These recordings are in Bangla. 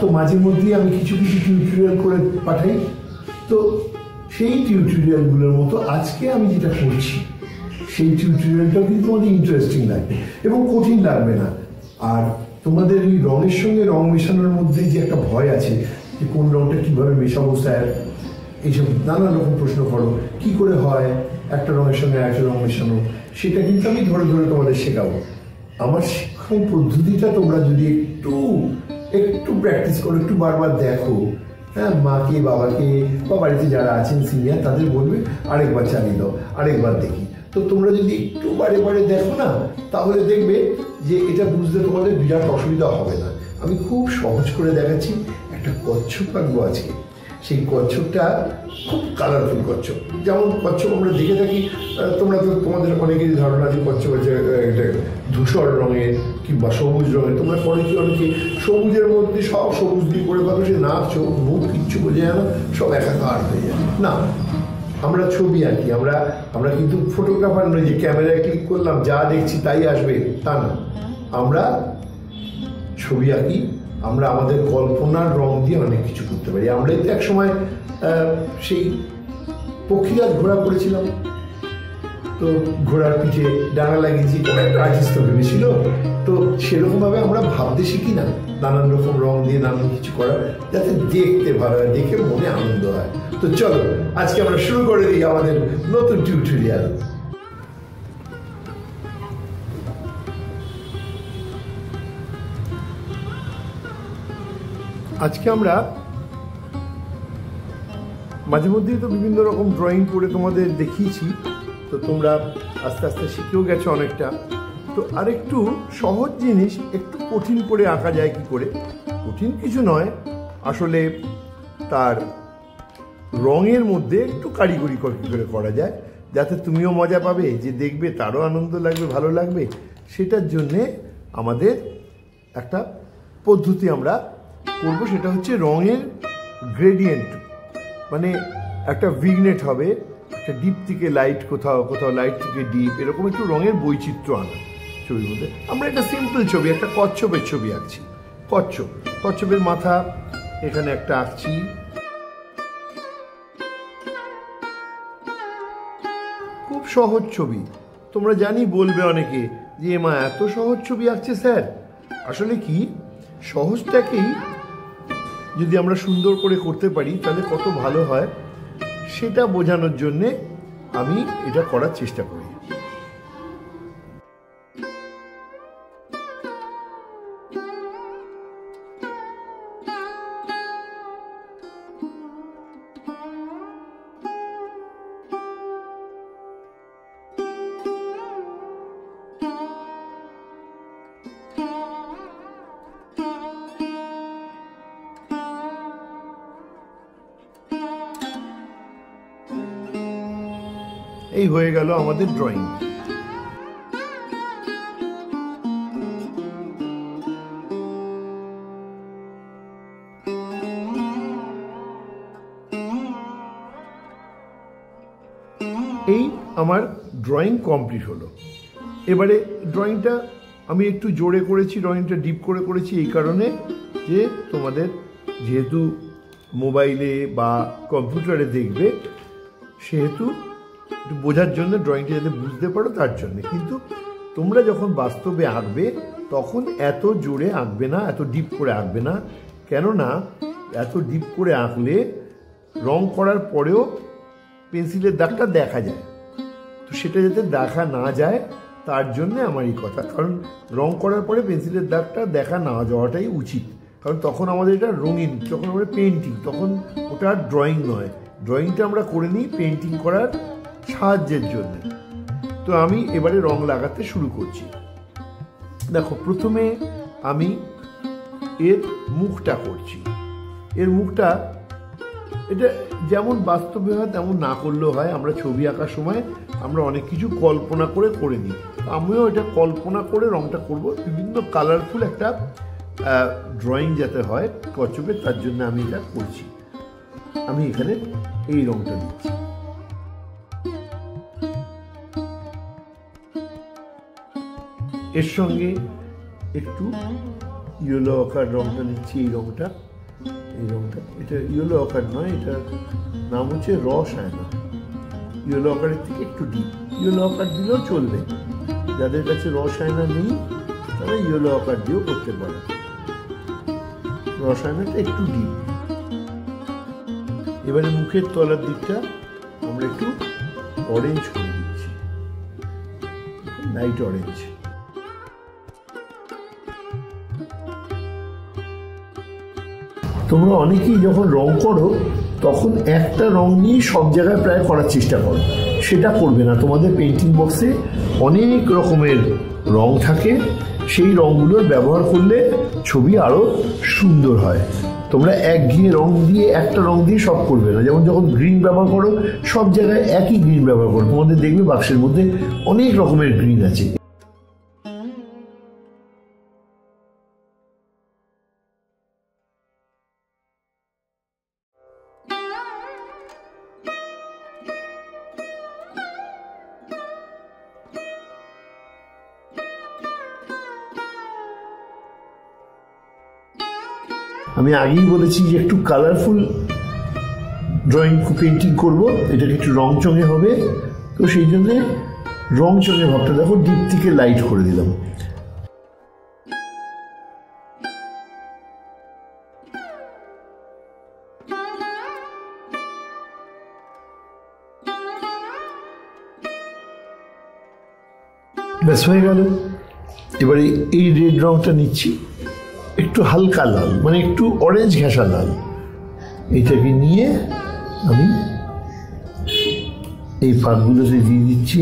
তো মাঝে মধ্যেই আমি কিছু কিছু টিউটোরিয়াল করে পাঠাই। তো সেই টিউটোরিয়ালগুলোর মতো আজকে আমি যেটা করছি সেই টিউটোরিয়ালটাও কিন্তু তোমাদের ইন্টারেস্টিং লাগবে এবং কঠিন লাগবে না। আর তোমাদের এই রঙের সঙ্গে রং মেশানোর মধ্যে যে একটা ভয় আছে যে কোন রঙটা কীভাবে মেশাবো স্যার, এইসব নানা রকম প্রশ্ন করো, কি করে হয় একটা রঙের সঙ্গে একটা রং মেশানো, সেটা কিন্তু আমি ধরে ধরে তোমাদের শেখাবো। আমার শিক্ষণ পদ্ধতিটা তোমরা যদি একটু প্র্যাকটিস করো, একটু বারবার দেখো, হ্যাঁ, মাকে বাবাকে বা বাড়িতে যারা আছেন সিনিয়র তাদের বলবে আরেকবার চালিয়ে দাও, আরেকবার দেখি। তো তোমরা যদি একটু বারে বারে দেখো না, তাহলে দেখবে যে এটা বুঝতে তোমাদের বিরাট অসুবিধা হবে না। আমি খুব সহজ করে দেখাচ্ছি। একটা কচ্ছপ আঁকবো আজকে। সেই কচ্ছপটা খুব কালারফুল কচ্ছপ, যেমন কচ্ছপ আমরা দেখে থাকি। তোমরা তো তোমাদের অনেকেরই ধারণা যে কচ্ছপ আছে একটা ধূসর রঙের কিংবা সবুজ রঙের। তোমরা পরে কি অনেকে সবুজের মধ্যে সব সবুজ দিয়ে করে পাবো, সে নাক চোখ মুখ কিচ্ছু বোঝা যায় না, সব একাকার হয়ে যায়। না, আমরা ছবি আঁকি। আমরা কিন্তু ফটোগ্রাফার নই যে ক্যামেরায় ক্লিক করলাম যা দেখছি তাই আসবে, তা না। আমরা ছবি আঁকি। আমরা আমাদের কল্পনার রং দিয়ে অনেক কিছু করতে পারি। আমরাই তো এক সময় সেই পক্ষীরাজ ঘোড়া করেছিলাম, তো ঘোড়ার পিঠে ডানা লাগিয়েছি, কোনো একটা আর্টিস্ট ভেবেছিল। তো সেরকমভাবে আমরা ভাবতে শিখি না, নানান রকম রং দিয়ে নানান কিছু করা, যাতে দেখতে ভালো হয়, দেখে মনে আনন্দ হয়। তো চলো আজকে আমরা শুরু করে দিই আমাদের নতুন টিউটোরিয়াল। আজকে আমরা মাঝে মধ্যেই তো বিভিন্ন রকম ড্রয়িং করে তোমাদের দেখিয়েছি, তো তোমরা আস্তে আস্তে শিখেও গেছো অনেকটা। তো আরেকটু সহজ জিনিস একটু কঠিন করে আঁকা যায় কি করে? কঠিন কিছু নয়, আসলে তার রঙের মধ্যে একটু কারিগরি কী করে করা যায় যাতে তুমিও মজা পাবে, যে দেখবে তারও আনন্দ লাগবে, ভালো লাগবে। সেটার জন্যে আমাদের একটা পদ্ধতি আমরা করবো, সেটা হচ্ছে রঙের গ্রেডিয়েন্ট। মানে একটা ভিগনেট হবে, একটা ডিপ থেকে লাইট, কোথাও কোথাও লাইট থেকে ডিপ, এরকম একটু রঙের বৈচিত্র্য আনা ছবির মধ্যে। আমরা একটা সিম্পল ছবি, একটা কচ্ছপের ছবি আঁকছি। কচ্ছপের মাথা এখানে একটা আঁকছি। খুব সহজ ছবি। তোমরা জানি বলবে অনেকে যে মা এত সহজ ছবি আঁকছে স্যার। আসলে কি, সহজটাকেই যদি আমরা সুন্দর করে করতে পারি তাহলে কত ভালো হয়, সেটা বোঝানোর জন্যে আমি এটা করার চেষ্টা করি। এই হয়ে গেল আমাদের ড্রয়িং। এই আমার ড্রয়িং কমপ্লিট হলো। এবারে ড্রয়িংটা আমি একটু জোরে করেছি, ড্রয়িংটা ডিপ করে করেছি এই কারণে যে তোমাদের যেহেতু মোবাইলে বা কম্পিউটারে দেখবে, সেহেতু একটু বোঝার জন্য, ড্রয়িংটা যাতে বুঝতে পারো তার জন্য। কিন্তু তোমরা যখন বাস্তবে আঁকবে তখন এত জোরে আঁকবে না, এত ডিপ করে আঁকবে না। কেননা এত ডিপ করে আঁকলে রং করার পরেও পেন্সিলের দাগটা দেখা যায়। তো সেটা যাতে দেখা না যায় তার জন্যে আমার এই কথা। কারণ রং করার পরে পেন্সিলের দাগটা দেখা না যাওয়াটাই উচিত, কারণ তখন আমাদের এটা রঙিন, যখন আমরা পেন্টিং, তখন ওটা আর ড্রয়িং নয়। ড্রয়িংটা আমরা করে নিই পেন্টিং করার সাহায্যের জন্য। তো আমি এবারে রং লাগাতে শুরু করছি। দেখো, প্রথমে আমি এর মুখটা করছি। এর মুখটা এটা যেমন বাস্তবে হয় তেমন না করলেও হয়। আমরা ছবি আঁকার সময় আমরা অনেক কিছু কল্পনা করে নিই। আমিও এটা কল্পনা করে রংটা করব। বিভিন্ন কালারফুল একটা ড্রয়িং যাতে হয় কচ্ছপের, তার জন্য আমি এটা করছি। আমি এখানে এই রংটা দিচ্ছি। এর সঙ্গে একটু ইয়েলো আকার রংটা নিচ্ছি। এই রংটা এই রংটা, এটা ইয়েলো অকার নয়, এটা নাম হচ্ছে রসায়না। ইয়েলো অকারের থেকে একটু ডিপ। ইয়েলো অকার দিলেও চলবে, যাদের কাছে রসায়না নেই তারা ইয়েলো অকার দিয়েও করতে পারে। রসায়নাটা একটু ডিপ। এবারে মুখের তলার দিকটা আমরা একটু অরেঞ্জ করে দিচ্ছি, লাইট অরেঞ্জ। তোমরা অনেকেই যখন রং করো তখন একটা রং নিয়ে সব জায়গায় প্রায় করার চেষ্টা করো, সেটা করবে না। তোমাদের পেন্টিং বক্সে অনেক রকমের রং থাকে, সেই রঙগুলোর ব্যবহার করলে ছবি আরও সুন্দর হয়। তোমরা একঘেয়ে রং দিয়ে একটা রং দিয়ে সব করবে না। যেমন যখন গ্রিন ব্যবহার করো সব জায়গায় একই গ্রিন ব্যবহার করো, তোমাদের দেখবে বাক্সের মধ্যে অনেক রকমের গ্রিন আছে। আমি আগেই বলেছি যে একটু কালারফুল ড্রয়িং পেন্টিং করব, এটাকে একটু রং চঙে হবে, তো সেই জন্যে রং চঙে ভাবটা দেখো ডিপ থেকে লাইট করে দিলাম। ব্যাস হয়ে গেল। এবারে এই রেড রংটা নিচ্ছি, একটু হালকা লাল, মানে একটু অরেঞ্জ ঘেঁষা লাল। এটাকে নিয়ে আমি এই ফাঁকগুলোতে দিয়ে দিচ্ছি।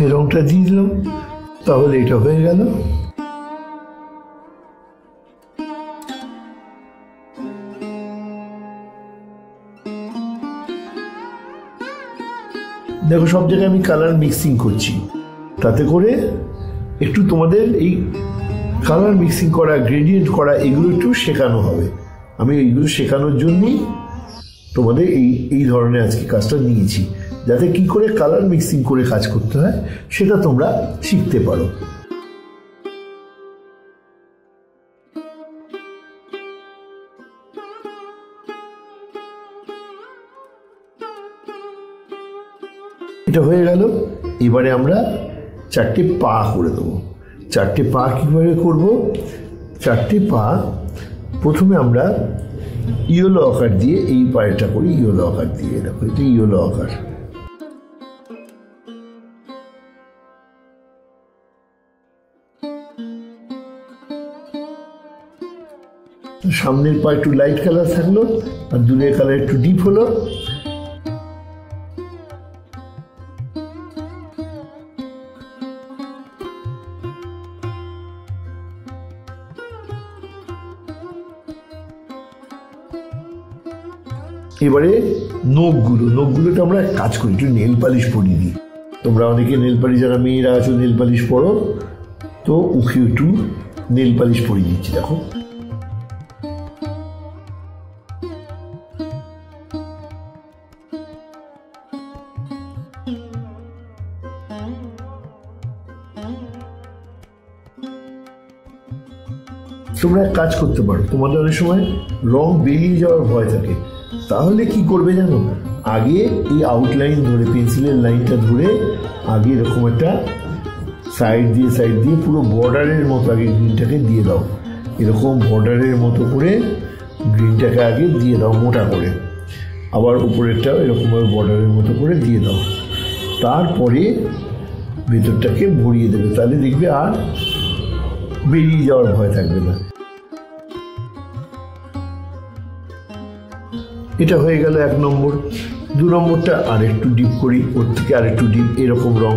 এই রংটা দিয়ে দিলাম, তাহলে এটা হয়ে গেল। দেখো সব জায়গায় আমি কালার মিক্সিং করছি, তাতে করে একটু তোমাদের এই কালার মিক্সিং করা, গ্রেডিয়েন্ট করা, এগুলো একটু শেখানো হবে। আমি এইগুলো শেখানোর জন্যই তোমাদের এই ধরনের আজকে কাজটা নিয়েছি, যাতে কি করে কালার মিক্সিং করে কাজ করতে হয় সেটা তোমরা শিখতে পারো। এটা হয়ে গেল। এবারে আমরা চারটে পা করে দেবো। চারটে পা কীভাবে করব? চারটে পা প্রথমে আমরা ইয়েলো আকার দিয়ে এই পায়েটা করি, ইয়েলো আকার দিয়ে। দেখো এটা ইয়েলো আকার। সামনের পা একটু লাইট কালার থাকলো আর দূরের কালার একটু ডিপ হলো। এবারে নখগুলোতে আমরা কাজ করি, একটু নেল পালিশ পরিয়ে দিই। তোমরা অনেকে নেল পালিশ, যারা মেয়েরা আছো নেল পালিশ পরো, তো ওকে একটু নেল পালিশ পরিয়ে দিচ্ছি। দেখো তোমরা এক কাজ করতে পারো, তোমাদের অনেক সময় রং বেরিয়ে যাওয়ার ভয় থাকে, তাহলে কি করবে জানো? আগে এই আউটলাইন ধরে, পেন্সিলের লাইনটা ধরে আগে এরকম একটা সাইড দিয়ে পুরো বর্ডারের মতো আগে গ্রিনটাকে দিয়ে দাও। এরকম বর্ডারের মতো করে গ্রিনটাকে আগে দিয়ে দাও মোটা করে, আবার উপরেরটাও এরকমভাবে বর্ডারের মতো করে দিয়ে দাও। তারপরে ভেতরটাকে ভরিয়ে দেবে, তাহলে দেখবে আর বেরিয়ে যাওয়ার ভয় থাকবে না। এটা হয়ে গেল 1 নম্বর। 2 নম্বরটা আর একটু ডিপ করি, ওর থেকে আর একটু ডিপ, এরকম রং।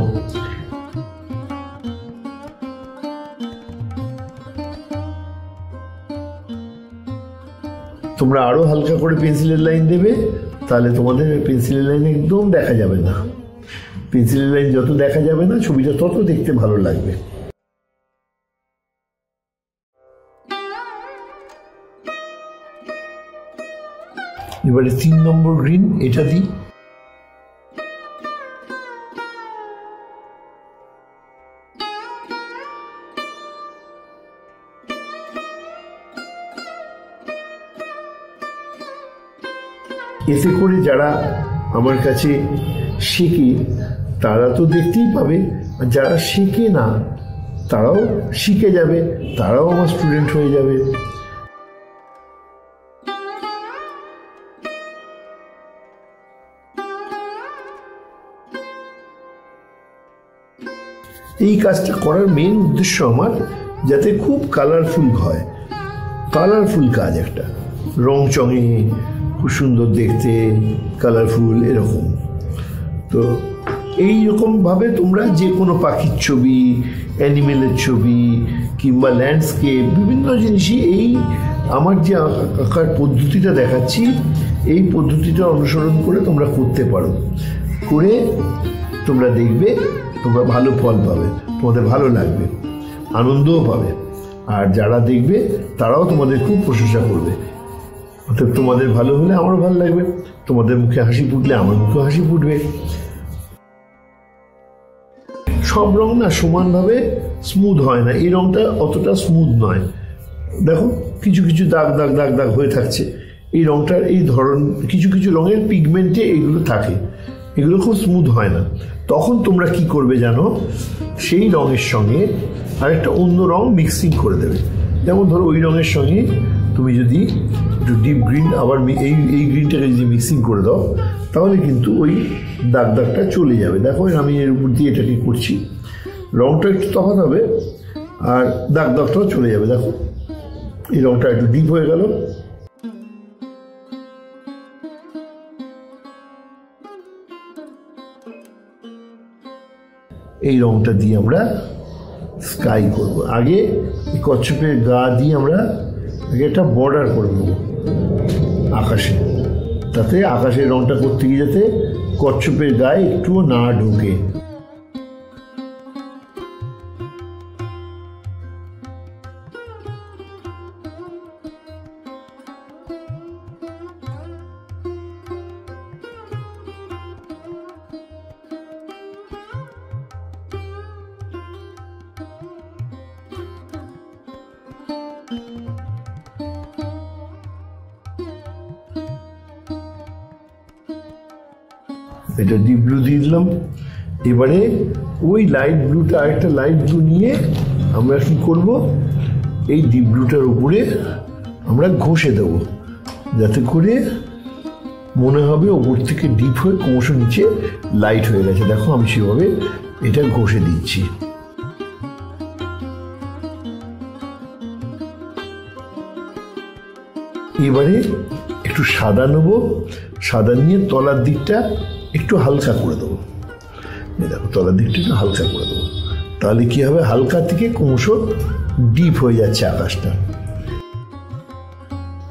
তোমরা আরো হালকা করে পেন্সিলের লাইন দেবে, তাহলে তোমাদের পেন্সিলের লাইন একদম দেখা যাবে না। পেন্সিলের লাইন যত দেখা যাবে না, ছবিটা তত দেখতে ভালো লাগবে। এবারে 3 নম্বর গ্রিন, এটা দিই। এতে করে যারা আমার কাছে শেখে তারা তো দেখতেই পাবে, আর যারা শেখে না তারাও শিখে যাবে, তারাও আমার স্টুডেন্ট হয়ে যাবে। এই কাজটা করার মেন উদ্দেশ্য আমার যাতে খুব কালারফুল হয়, কালারফুল কাজ, একটা রং চঙে খুব সুন্দর দেখতে, কালারফুল এরকম। তো এইরকমভাবে তোমরা যে কোনো পাখির ছবি, অ্যানিমেলের ছবি কিংবা ল্যান্ডস্কেপ বিভিন্ন জিনিসই এই আমার যে আঁকার পদ্ধতিটা দেখাচ্ছি এই পদ্ধতিটা অনুসরণ করে তোমরা করতে পারো। করে তোমরা দেখবে তোমরা ভালো ফল পাবে, তোমাদের ভালো লাগবে, আনন্দও পাবে, আর যারা দেখবে তারাও তোমাদের খুব প্রশংসা করবে। অর্থাৎ তোমাদের ভালো হলে আমারও ভালো লাগবে, তোমাদের মুখে হাসি ফুটলে আমার মুখে হাসি ফুটবে। সব রং না সমানভাবে স্মুথ হয় না, এই রংটা অতটা স্মুথ নয়। দেখো কিছু কিছু দাগ দাগ দাগ দাগ হয়ে থাকছে, এই রংটার এই ধরন কিছু কিছু রঙের পিগমেন্টে এগুলো থাকে, এগুলো খুব স্মুথ হয় না। তখন তোমরা কি করবে জানো, সেই রঙের সঙ্গে আরেকটা অন্য রং মিক্সিং করে দেবে। যেমন ধরো ওই রঙের সঙ্গে তুমি যদি একটু ডিপ গ্রিন আবার এই গ্রিনটাকে যদি মিক্সিং করে দাও তাহলে কিন্তু ওই দাগ দাগটা চলে যাবে। দেখো আমি এর উপর দিয়ে এটাকে করছি, রঙটা একটু তফাৎ হবে আর দাগ দাগটাও চলে যাবে। দেখো এই রঙটা একটু ডিপ হয়ে গেল। এই রঙটা দিয়ে আমরা স্কাই করব। আগে এই কচ্ছপের গা দিয়ে আমরা আগে একটা বর্ডার করে দেবো আকাশে, তাতে আকাশের রঙটা করতে গিয়ে যাতে কচ্ছপের গায়ে একটুও না ঢোকে। এটা ডিপ ব্লু দিয়ে দিলাম। এবারে ওই লাইট ব্লুটা আরেকটা লাইট ব্লু নিয়ে আমরা কি করব, এই ডিপ ব্লুটার উপরে আমরা ঘষে দেব, যাতে করে মনে হবে ওপর থেকে ডিপ হয়ে ক্রমশ নিচে লাইট হয়ে গেছে। দেখো আমি সেভাবে এটা ঘষে দিচ্ছি। এবারে একটু সাদা নেবো, সাদা নিয়ে তলার দিকটা একটু হালকা করে দেবো। দেখো তলার দিকটা একটু হালকা করে দেবো, তাহলে কি হবে, হালকা থেকে ক্রমশ ডিপ হয়ে যাচ্ছে আকাশটা।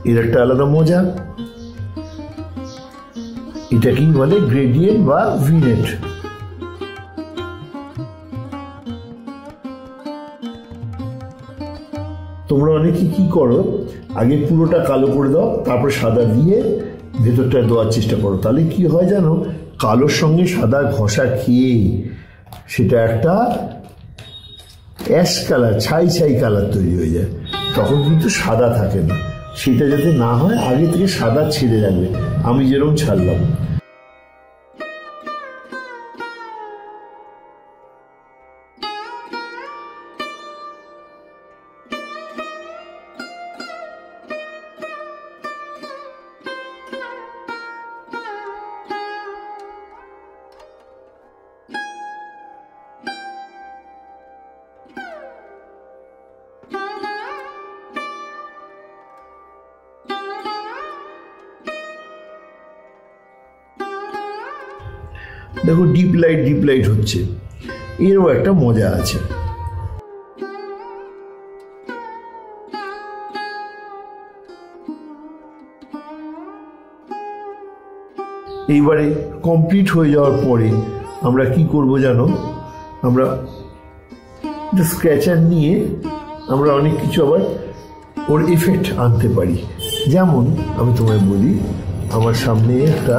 এর একটা আলাদা মজা, এটাকেই বলে গ্রেডিয়েন্ট বা ভিনেট। তোমরা অনেকে কি করো, আগে পুরোটা কালো করে দাও, তারপর সাদা দিয়ে ভেতরটা দেওয়ার চেষ্টা করো। তাহলে কি হয় জানো, কালোর সঙ্গে সাদা ঘষা খেয়ে সেটা একটা অ্যাশ কালার, ছাই ছাই কালার তৈরি হয়ে যায়, তখন কিন্তু সাদা থাকে না। সেটা যাতে না হয় আগে থেকে সাদা ছেড়ে যাবে, আমি যেরকম ছাড়লাম। দেখো ডিপ লাইট হচ্ছে, এরও একটা মজা আছে। এইবারে কমপ্লিট হয়ে যাওয়ার পরে আমরা কি করব জানো, আমরা স্কেচার নিয়ে আমরা অনেক কিছু আবার ওর এফেক্ট আনতে পারি। যেমন আমি তোমায় বলি, আমার সামনে একটা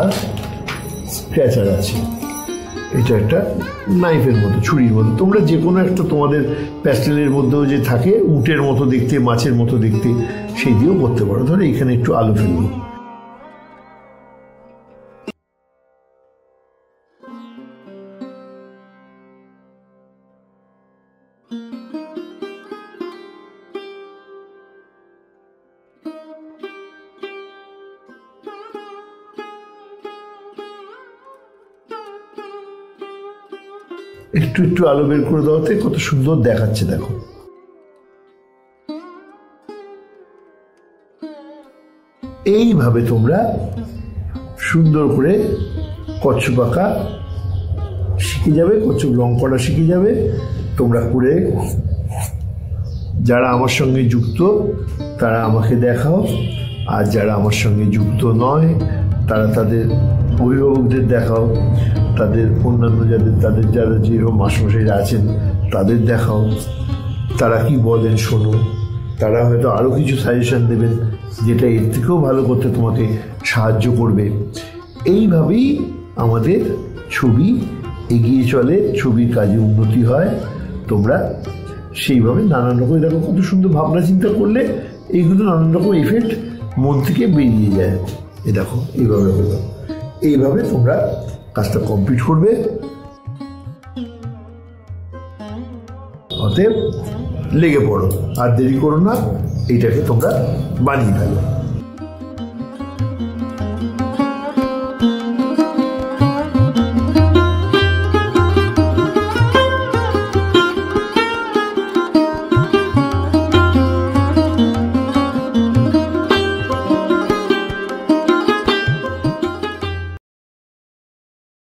স্কেচার আছে, এটা একটা নাইফের মতো, ছুরির মতো। তোমরা যে কোনো একটা তোমাদের প্যাস্টেলের মধ্যেও যে থাকে, উটের মতো দেখতে, মাছের মতো দেখতে, সেই দিয়েও করতে পারো। ধরো এখানে একটু আলো ফেলবো, একটু একটু আলো বের করে দেওয়াতে কত সুন্দর দেখাচ্ছে দেখো। এইভাবে তোমরা সুন্দর করে কচ্ছপ আঁকা শিখে যাবে, কচ্ছপ রং করা শিখে যাবে। তোমরা করে যারা আমার সঙ্গে যুক্ত তারা আমাকে দেখাও, আর যারা আমার সঙ্গে যুক্ত নয় তারা তাদের অভিভাবকদের দেখাও, তাদের অন্যান্য তাদের যারা যেরকম মাস্টারমশাইরা আছেন তাদের দেখাও, তারা কি বলেন শোনো। তারা হয়তো আরও কিছু সাজেশন দেবেন যেটা এর থেকেও ভালো করতে তোমাকে সাহায্য করবে। এইভাবেই আমাদের ছবি এগিয়ে চলে, ছবির কাজে উন্নতি হয়। তোমরা সেইভাবে নানান রকম দেখো কত সুন্দর ভাবনা চিন্তা করলে এইগুলো নানান রকম এফেক্ট মন থেকে বেরিয়ে যায়। এ দেখো এইভাবে হলো, এইভাবে তোমরা কাজটা কমপ্লিট করবে। অতএব লেগে পড়ো, আর দেরি করো না, এইটাকে তোমরা বানিয়ে ফেলো।